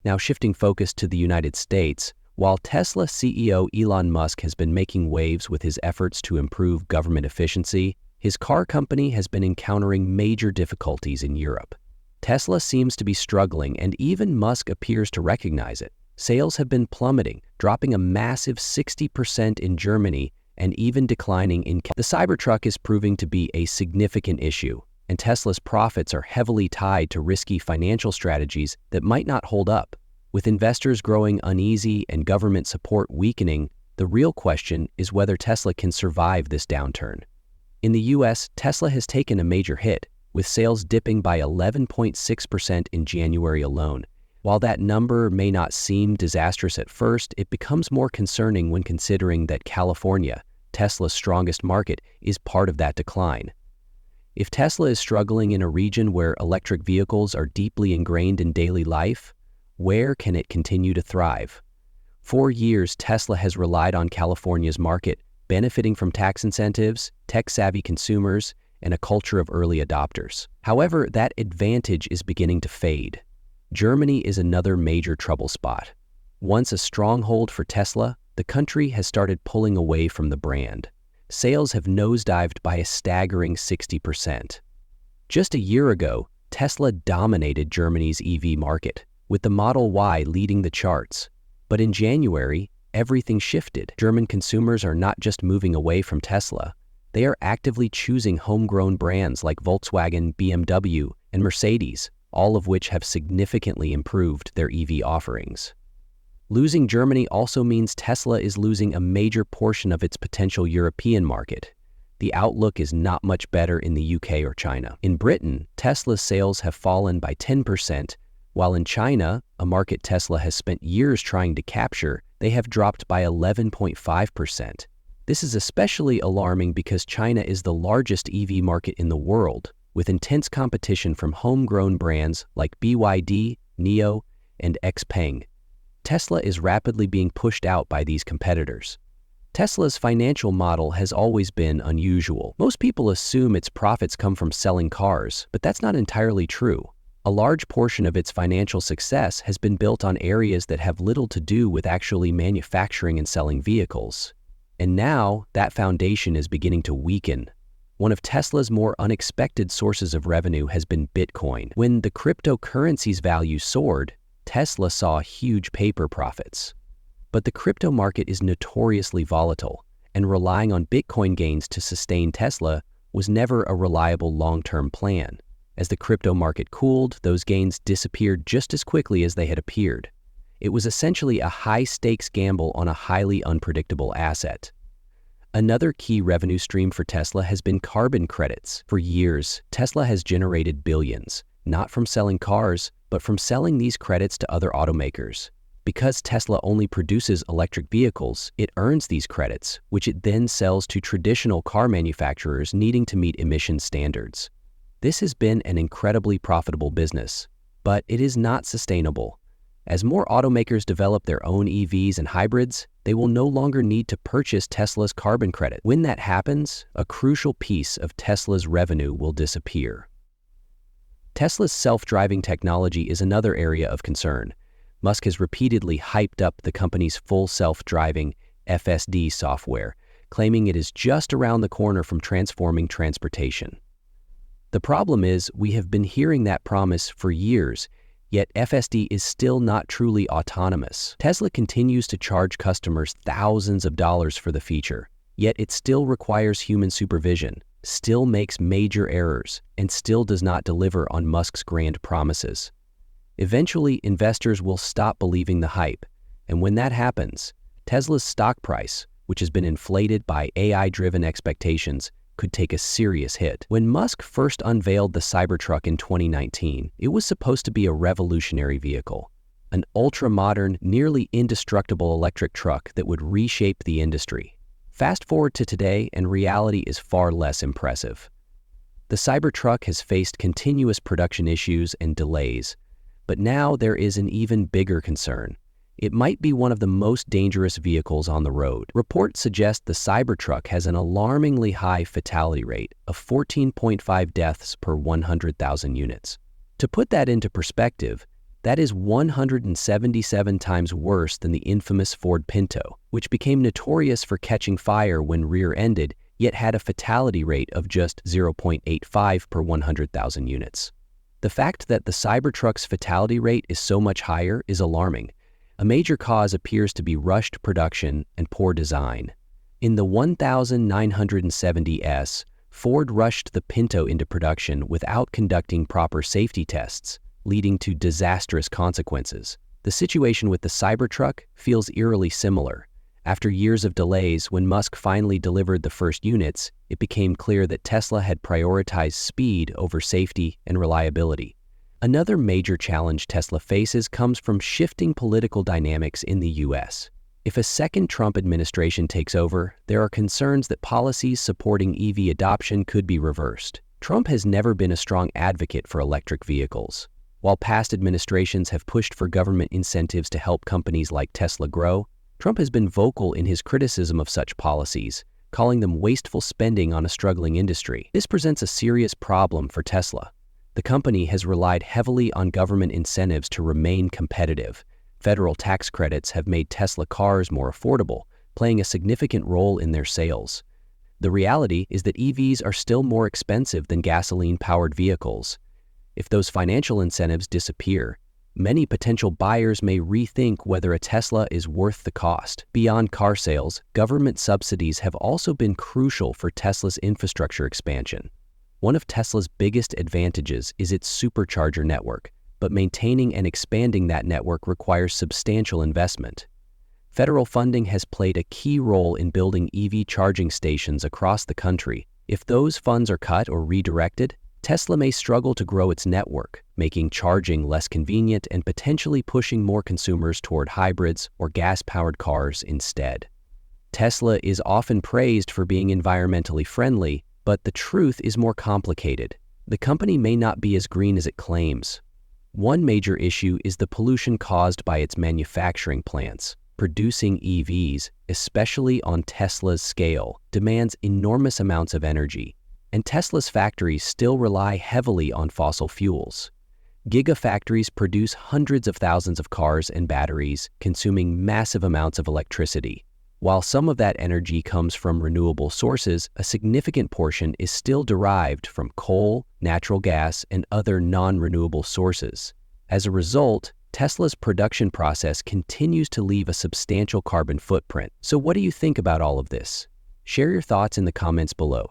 Now, shifting focus to the United States, while Tesla CEO Elon Musk has been making waves with his efforts to improve government efficiency, his car company has been encountering major difficulties in Europe. Tesla seems to be struggling, and even Musk appears to recognize it. Sales have been plummeting, dropping a massive 60% in Germany and even declining in Canada. The Cybertruck is proving to be a significant issue, and Tesla's profits are heavily tied to risky financial strategies that might not hold up. With investors growing uneasy and government support weakening, the real question is whether Tesla can survive this downturn. In the US, Tesla has taken a major hit, with sales dipping by 11.6% in January alone. While that number may not seem disastrous at first, it becomes more concerning when considering that California, Tesla's strongest market, is part of that decline. If Tesla is struggling in a region where electric vehicles are deeply ingrained in daily life, where can it continue to thrive? For years, Tesla has relied on California's market, benefiting from tax incentives, tech-savvy consumers, and a culture of early adopters. However, that advantage is beginning to fade. Germany is another major trouble spot. Once a stronghold for Tesla, the country has started pulling away from the brand. Sales have nosedived by a staggering 60%. Just a year ago, Tesla dominated Germany's EV market, with the Model Y leading the charts. But in January, everything shifted. German consumers are not just moving away from Tesla, they are actively choosing homegrown brands like Volkswagen, BMW, and Mercedes, all of which have significantly improved their EV offerings. Losing Germany also means Tesla is losing a major portion of its potential European market. The outlook is not much better in the UK or China. In Britain, Tesla's sales have fallen by 10%, while in China, a market Tesla has spent years trying to capture, they have dropped by 11.5%. This is especially alarming because China is the largest EV market in the world, with intense competition from homegrown brands like BYD, NIO, and Xpeng. Tesla is rapidly being pushed out by these competitors. Tesla's financial model has always been unusual. Most people assume its profits come from selling cars, but that's not entirely true. A large portion of its financial success has been built on areas that have little to do with actually manufacturing and selling vehicles. And now, that foundation is beginning to weaken. One of Tesla's more unexpected sources of revenue has been Bitcoin. When the cryptocurrency's value soared, Tesla saw huge paper profits. But the crypto market is notoriously volatile, and relying on Bitcoin gains to sustain Tesla was never a reliable long-term plan. As the crypto market cooled, those gains disappeared just as quickly as they had appeared. It was essentially a high-stakes gamble on a highly unpredictable asset. Another key revenue stream for Tesla has been carbon credits. For years, Tesla has generated billions, not from selling cars, but from selling these credits to other automakers. Because Tesla only produces electric vehicles, it earns these credits, which it then sells to traditional car manufacturers needing to meet emission standards. This has been an incredibly profitable business, but it is not sustainable. As more automakers develop their own EVs and hybrids, they will no longer need to purchase Tesla's carbon credit. When that happens, a crucial piece of Tesla's revenue will disappear. Tesla's self-driving technology is another area of concern. Musk has repeatedly hyped up the company's full self-driving FSD software, claiming it is just around the corner from transforming transportation. The problem is, we have been hearing that promise for years, yet FSD is still not truly autonomous. Tesla continues to charge customers thousands of dollars for the feature, yet it still requires human supervision, still makes major errors, and still does not deliver on Musk's grand promises. Eventually, investors will stop believing the hype, and when that happens, Tesla's stock price, which has been inflated by AI-driven expectations, could take a serious hit. When Musk first unveiled the Cybertruck in 2019, it was supposed to be a revolutionary vehicle, an ultra-modern, nearly indestructible electric truck that would reshape the industry. Fast forward to today, and reality is far less impressive. The Cybertruck has faced continuous production issues and delays, but now there is an even bigger concern. It might be one of the most dangerous vehicles on the road. Reports suggest the Cybertruck has an alarmingly high fatality rate of 14.5 deaths per 100,000 units. To put that into perspective, That is 177 times worse than the infamous Ford Pinto, which became notorious for catching fire when rear-ended, yet had a fatality rate of just 0.85 per 100,000 units. The fact that the Cybertruck's fatality rate is so much higher is alarming. A major cause appears to be rushed production and poor design. In the 1970S, Ford rushed the Pinto into production without conducting proper safety tests, leading to disastrous consequences. The situation with the Cybertruck feels eerily similar. After years of delays, when Musk finally delivered the first units, it became clear that Tesla had prioritized speed over safety and reliability. Another major challenge Tesla faces comes from shifting political dynamics in the US. If a second Trump administration takes over, there are concerns that policies supporting EV adoption could be reversed. Trump has never been a strong advocate for electric vehicles. While past administrations have pushed for government incentives to help companies like Tesla grow, Trump has been vocal in his criticism of such policies, calling them wasteful spending on a struggling industry. This presents a serious problem for Tesla. The company has relied heavily on government incentives to remain competitive. Federal tax credits have made Tesla cars more affordable, playing a significant role in their sales. The reality is that EVs are still more expensive than gasoline-powered vehicles. If those financial incentives disappear, many potential buyers may rethink whether a Tesla is worth the cost. Beyond car sales, government subsidies have also been crucial for Tesla's infrastructure expansion. One of Tesla's biggest advantages is its supercharger network, but maintaining and expanding that network requires substantial investment. Federal funding has played a key role in building EV charging stations across the country. If those funds are cut or redirected, Tesla may struggle to grow its network, making charging less convenient and potentially pushing more consumers toward hybrids or gas-powered cars instead. Tesla is often praised for being environmentally friendly, but the truth is more complicated. The company may not be as green as it claims. One major issue is the pollution caused by its manufacturing plants. Producing EVs, especially on Tesla's scale, demands enormous amounts of energy, and Tesla's factories still rely heavily on fossil fuels. Gigafactories produce hundreds of thousands of cars and batteries, consuming massive amounts of electricity. While some of that energy comes from renewable sources, a significant portion is still derived from coal, natural gas, and other non-renewable sources. As a result, Tesla's production process continues to leave a substantial carbon footprint. So what do you think about all of this? Share your thoughts in the comments below.